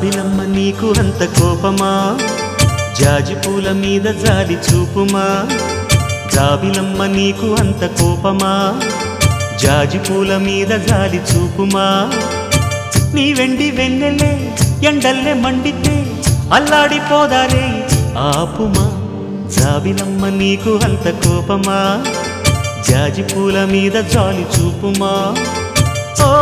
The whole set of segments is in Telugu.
జాబిలమ్మ నీకు అంత కోపమా జాజి పూల మీద జాలి చూపుమా జాబిలమ్మ నీకు అంత కోపమా జాజి పూల మీద జాలి చూపుమా నీ వెండి వెన్నెలే ఎండల్లే మండితే అల్లాడిపోదారే ఆపుమా జాబిలమ్మ నీకు అంత కోపమా జాజి పూల మీద జాలి చూపుమా ఓ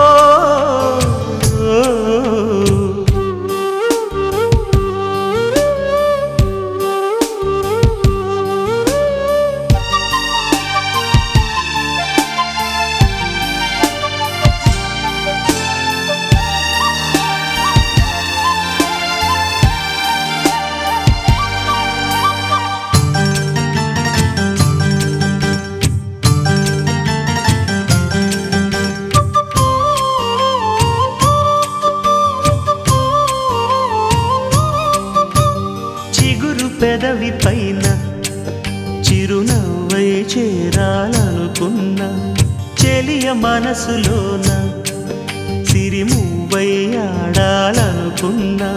పెదవి పైన చిరునవ్వై చేరాలనుకున్నా చెలియ మనసులోన సిరిమువ్వై ఆడాలనుకున్నా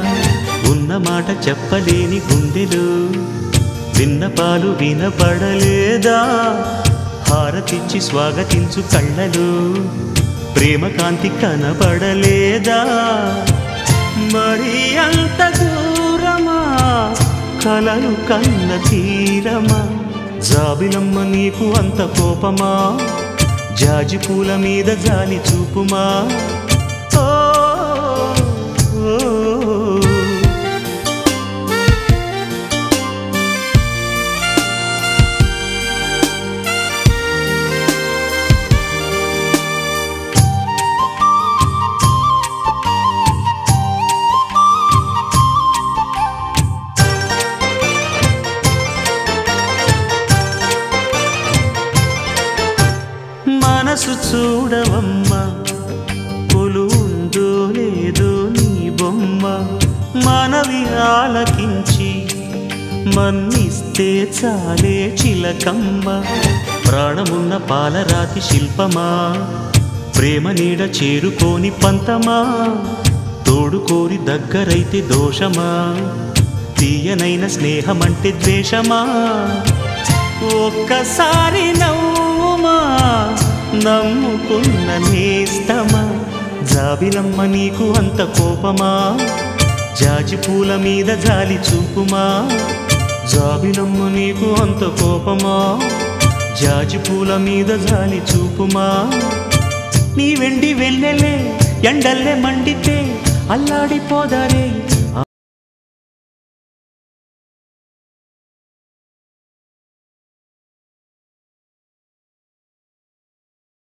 ఉన్న మాట చెప్పలేని గుండెలు విన్నపాలు వినపడలేదా హారతిచ్చి స్వాగతించు కళ్ళలు ప్రేమ కాంతి కనపడలేదా మరి అంత దూరమా కలలు కన్న తీరమా జాబిలమ్మ నీకు అంత కోపమా జాజి పూల మీద జాలి చూపుమా ఓ మనసు చూడవమ్మా కొలుందో లేదో నీ బొమ్మ మనవి ఆలకించి మన్నిస్తే చాలే చిలకమ్మ ప్రాణమున్న పాలరాతి శిల్పమా ప్రేమ నీడ చేరుకోని పంతమా తోడుకోరి దగ్గరైతే దోషమా తీయనైన స్నేహమంటే ద్వేషమా ఒక్కసారి నవ్వుమా నమ్ముకున్న నేస్తమా జాబిలమ్మ నీకు అంత కోపమా జాజి పూల మీద జాలి చూపుమా జాబిలమ్మ నీకు అంత కోపమా జాజి పూల మీద జాలి చూపుమా నీ వెండి వెన్నెలే ఎండల్లే మండితే అల్లాడిపోదారే